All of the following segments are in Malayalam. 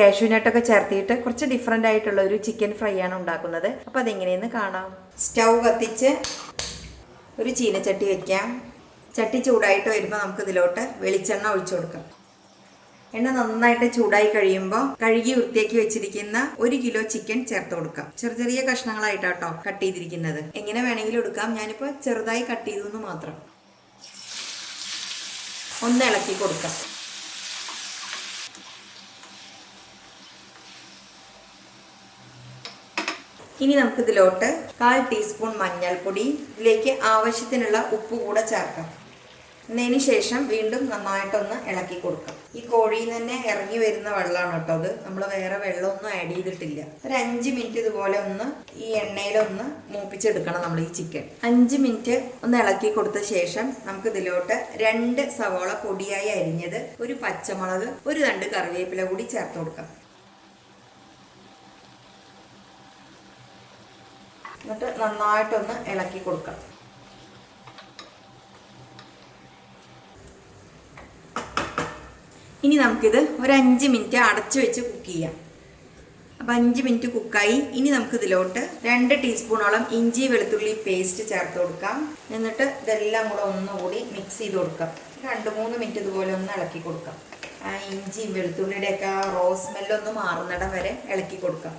കാഷ്യൂനട്ടൊക്കെ ചേർത്തിട്ട് കുറച്ച് ഡിഫറെൻ്റ് ആയിട്ടുള്ള ഒരു ചിക്കൻ ഫ്രൈ ആണ് ഉണ്ടാക്കുന്നത്. അപ്പോൾ അതെങ്ങനെയെന്ന് കാണാം. സ്റ്റൗ കത്തിച്ച് ഒരു ചീനച്ചട്ടി വയ്ക്കാം. ചട്ടി ചൂടായിട്ട് വരുമ്പോൾ നമുക്ക് ഇതിലോട്ട് വെളിച്ചെണ്ണ ഒഴിച്ചു കൊടുക്കാം. എണ്ണ നന്നായിട്ട് ചൂടായി കഴിയുമ്പോൾ കഴുകി വൃത്തിയാക്കി വെച്ചിരിക്കുന്ന 1 കിലോ ചിക്കൻ ചേർത്ത് കൊടുക്കാം. ചെറിയ കഷ്ണങ്ങളായിട്ടാട്ടോ കട്ട് ചെയ്തിരിക്കുന്നത്. എങ്ങനെ വേണമെങ്കിലും എടുക്കാം. ഞാനിപ്പോൾ ചെറുതായി കട്ട് ചെയ്തു മാത്രം. ഒന്ന് ഇളക്കി കൊടുക്കാം. ഇനി നമുക്ക് ഇതിലോട്ട് 1/4 ടീസ്പൂൺ മഞ്ഞൾപ്പൊടി, ഇതിലേക്ക് ആവശ്യത്തിനുള്ള ഉപ്പ് കൂടെ ചേർക്കാം. എന്നതിന് ശേഷം വീണ്ടും നന്നായിട്ടൊന്ന് ഇളക്കി കൊടുക്കാം. ഈ കോഴിയിൽ തന്നെ ഇറങ്ങി വരുന്ന വെള്ളമാണ് കേട്ടോ അത്. നമ്മൾ വേറെ വെള്ളമൊന്നും ആഡ് ചെയ്തിട്ടില്ല. ഒരു 5 മിനിറ്റ് ഇതുപോലെ ഒന്ന് ഈ എണ്ണയിലൊന്ന് മൂപ്പിച്ചെടുക്കണം നമ്മൾ ഈ ചിക്കൻ. 5 മിനിറ്റ് ഒന്ന് ഇളക്കി കൊടുത്ത ശേഷം നമുക്ക് ഇതിലോട്ട് 2 സവാള പൊടിയായി അരിഞ്ഞത്, ഒരു പച്ചമുളക്, ഒരു 2 കറിവേപ്പില കൂടി ചേർത്ത് കൊടുക്കാം. എന്നിട്ട് നന്നായിട്ടൊന്ന് ഇളക്കി കൊടുക്കാം. ഇനി നമുക്കിത് ഒരു 5 മിനിറ്റ് അടച്ചു വെച്ച് കുക്ക് ചെയ്യാം. അപ്പം 5 മിനിറ്റ് കുക്കായി. ഇനി നമുക്കിതിലോട്ട് 2 ടീസ്പൂണോളം ഇഞ്ചി വെളുത്തുള്ളി പേസ്റ്റ് ചേർത്ത് കൊടുക്കാം. എന്നിട്ട് ഇതെല്ലാം കൂടെ ഒന്നുകൂടി മിക്സ് ചെയ്ത് കൊടുക്കാം. 2-3 മിനിറ്റ് ഇതുപോലെ ഒന്ന് ഇളക്കി കൊടുക്കാം. ആ ഇഞ്ചിയും വെളുത്തുള്ളിയുടെയൊക്കെ ആ റോ സ്മെല്ലൊന്ന് മാറുന്നിടം വരെ ഇളക്കി കൊടുക്കാം.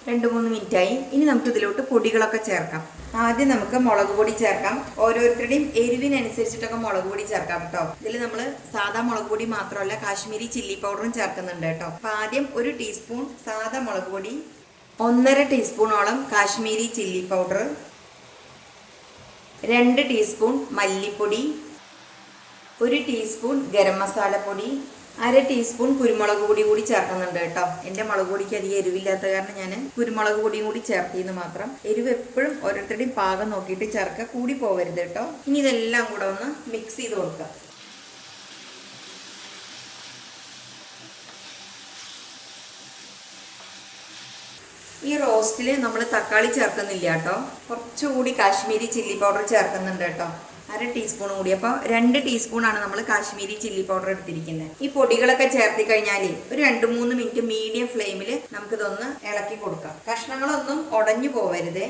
2-3 മിനിറ്റായി. ഇനി നമുക്ക് ഇതിലോട്ട് പൊടികളൊക്കെ ചേർക്കാം. ആദ്യം നമുക്ക് മുളക് പൊടി ചേർക്കാം. ഓരോരുത്തരുടെയും എരിവിനനുസരിച്ചിട്ടൊക്കെ മുളക് പൊടി ചേർക്കാം കേട്ടോ. ഇതിൽ നമ്മൾ സാധാ മുളക് പൊടി മാത്രമല്ല കാശ്മീരി ചില്ലി പൗഡറും ചേർക്കുന്നുണ്ട് കേട്ടോ. അപ്പം ആദ്യം 1 ടീസ്പൂൺ സാധാ മുളക് പൊടി, 1.5 ടീസ്പൂണോളം കാശ്മീരി ചില്ലി പൗഡർ, 2 ടീസ്പൂൺ മല്ലിപ്പൊടി, 1 ടീസ്പൂൺ ഗരം മസാല പൊടി, 1/2 ടീസ്പൂൺ കുരുമുളക് പൊടി കൂടി ചേർക്കുന്നുണ്ട് കേട്ടോ. എൻ്റെ മുളക് പൊടിക്ക് അധികം എരിവില്ലാത്ത കാരണം ഞാൻ കുരുമുളക് പൊടിയും കൂടി ചേർത്തിന്ന് മാത്രം. എരിവ് എപ്പോഴും ഓരോരുത്തരുടെയും പാകം നോക്കിയിട്ട് ചേർക്കുക, കൂടി പോകരുത് കേട്ടോ. ഇനി ഇതെല്ലാം കൂടെ ഒന്ന് മിക്സ് ചെയ്ത് കൊടുക്കുക. ഈ റോസ്റ്റിൽ നമ്മൾ തക്കാളി ചേർക്കുന്നില്ല കേട്ടോ. കുറച്ചുകൂടി കാശ്മീരി ചില്ലി പൗഡർ ചേർക്കുന്നുണ്ട് കേട്ടോ. 1/2 ടീസ്പൂൺ കൂടി. അപ്പോൾ 2 ടീസ്പൂണാണ് നമ്മൾ കാശ്മീരി ചില്ലി പൗഡർ എടുത്തിരിക്കുന്നത്. ഈ പൊടികളൊക്കെ ചേർത്തി കഴിഞ്ഞാൽ ഒരു 2-3 മിനിറ്റ് മീഡിയം ഫ്ലെയിമിൽ നമുക്കിതൊന്ന് ഇളക്കി കൊടുക്കാം. കഷ്ണങ്ങളൊന്നും ഉടഞ്ഞു പോവരുത്.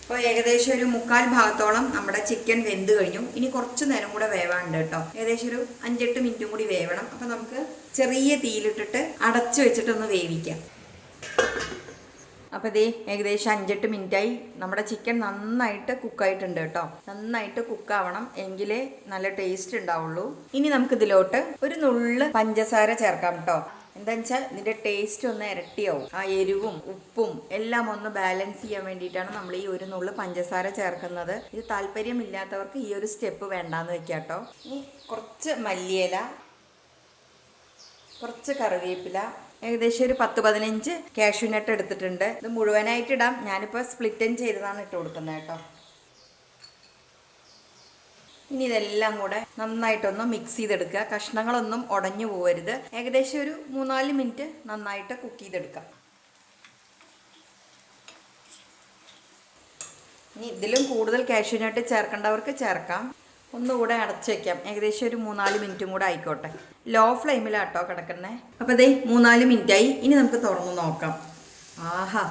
അപ്പോൾ ഏകദേശം ഒരു 1/4 ഭാഗത്തോളം നമ്മുടെ ചിക്കൻ വെന്ത് കഴിഞ്ഞു. ഇനി കുറച്ച് നേരം കൂടെ വേവാണ്ട് കേട്ടോ. ഏകദേശം ഒരു 5-8 മിനിറ്റും കൂടി വേവണം. അപ്പോൾ നമുക്ക് ചെറിയ തീയിലിട്ടിട്ട് അടച്ചു വെച്ചിട്ടൊന്ന് വേവിക്കാം. അപ്പോൾ ഇതേ ഏകദേശം 5-8 മിനിറ്റായി. നമ്മുടെ ചിക്കൻ നന്നായിട്ട് കുക്കായിട്ടുണ്ട് കേട്ടോ. നന്നായിട്ട് കുക്കാവണം, എങ്കിലേ നല്ല ടേസ്റ്റ് ഉണ്ടാവുള്ളൂ. ഇനി നമുക്കിതിലോട്ട് ഒരു നുള്ള് പഞ്ചസാര ചേർക്കാം കേട്ടോ. എന്താണെന്ന് വെച്ചാൽ ഇതിൻ്റെ ടേസ്റ്റ് ഒന്ന് ഇരട്ടിയാവും. ആ എരിവും ഉപ്പും എല്ലാം ഒന്ന് ബാലൻസ് ചെയ്യാൻ വേണ്ടിയിട്ടാണ് നമ്മൾ ഈ ഒരു നുള്ള് പഞ്ചസാര ചേർക്കുന്നത്. ഇത് താല്പര്യമില്ലാത്തവർക്ക് ഈ ഒരു സ്റ്റെപ്പ് വേണ്ടാന്ന് വെക്കാം കേട്ടോ. ഇനി കുറച്ച് മല്ലിയില, കുറച്ച് കറിവേപ്പില, ഏകദേശം ഒരു 10-15 കാഷ്യൂനട്ട് എടുത്തിട്ടുണ്ട്. ഇത് മുഴുവനായിട്ട് ഇടാം. ഞാനിപ്പോൾ സ്പ്ലിറ്റൻ ചെയ്തതാണ് ഇട്ട് കൊടുക്കുന്നത് കേട്ടോ. ഇനി ഇതെല്ലാം കൂടെ നന്നായിട്ടൊന്ന് മിക്സ് ചെയ്തെടുക്കുക. കഷ്ണങ്ങളൊന്നും ഉടഞ്ഞു പോകരുത്. ഏകദേശം ഒരു 3-4 മിനിറ്റ് നന്നായിട്ട് കുക്ക് ചെയ്തെടുക്കാം. ഇനി ഇതിലും കൂടുതൽ കാഷ്യൂനട്ട് ചേർക്കേണ്ടവർക്ക് ചേർക്കാം. ഒന്നുകൂടെ അടച്ചു വയ്ക്കാം. ഏകദേശം ഒരു 3-4 മിനിറ്റും കൂടെ ആയിക്കോട്ടെ. ലോ ഫ്ലെയിമിലാട്ടോ കിടക്കുന്നത്. അപ്പോൾ അതേ 3-4 മിനിറ്റായി. ഇനി നമുക്ക് തുറന്ന് നോക്കാം. ആഹാ,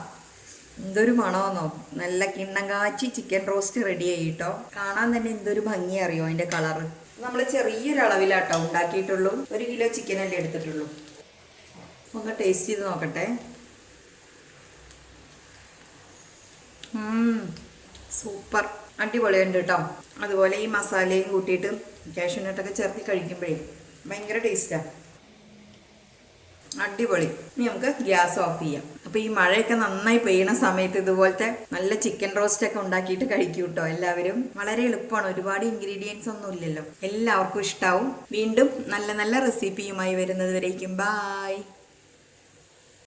എന്തൊരു മണമെന്നോ. നല്ല കിണ്ണം കാച്ചി ചിക്കൻ റോസ്റ്റ് റെഡി ആയി കേട്ടോ. കാണാൻ തന്നെ എന്തൊരു ഭംഗി അറിയോ അതിൻ്റെ കളറ്. നമ്മൾ ചെറിയൊരളവിലാട്ടോ ഉണ്ടാക്കിയിട്ടുള്ളൂ. 1 കിലോ ചിക്കനല്ലേ എടുത്തിട്ടുള്ളൂ. ഒന്ന് ടേസ്റ്റ് ചെയ്ത് നോക്കട്ടെ. സൂപ്പർ, അടിപൊളിയുണ്ട് കേട്ടോ. അതുപോലെ ഈ മസാലയും കൂട്ടിയിട്ട് കാഷ്യൂനട്ടൊക്കെ ചേർത്ത് കഴിക്കുമ്പോഴേ ഭയങ്കര ടേസ്റ്റാണ്. അടിപൊളി. ഇനി നമുക്ക് ഗ്യാസ് ഓഫ് ചെയ്യാം. അപ്പോൾ ഈ മഴയൊക്കെ നന്നായി പെയ്യണ സമയത്ത് ഇതുപോലത്തെ നല്ല ചിക്കൻ റോസ്റ്റ് ഒക്കെ ഉണ്ടാക്കിയിട്ട് കഴിക്കൂ കേട്ടോ എല്ലാവരും. വളരെ എളുപ്പമാണ്. ഒരുപാട് ഇൻഗ്രീഡിയൻസ് ഒന്നും ഇല്ലല്ലോ. എല്ലാവർക്കും ഇഷ്ടാവും. വീണ്ടും നല്ല നല്ല റെസിപ്പിയുമായി വരുന്നത് വരേക്കും ബായ്.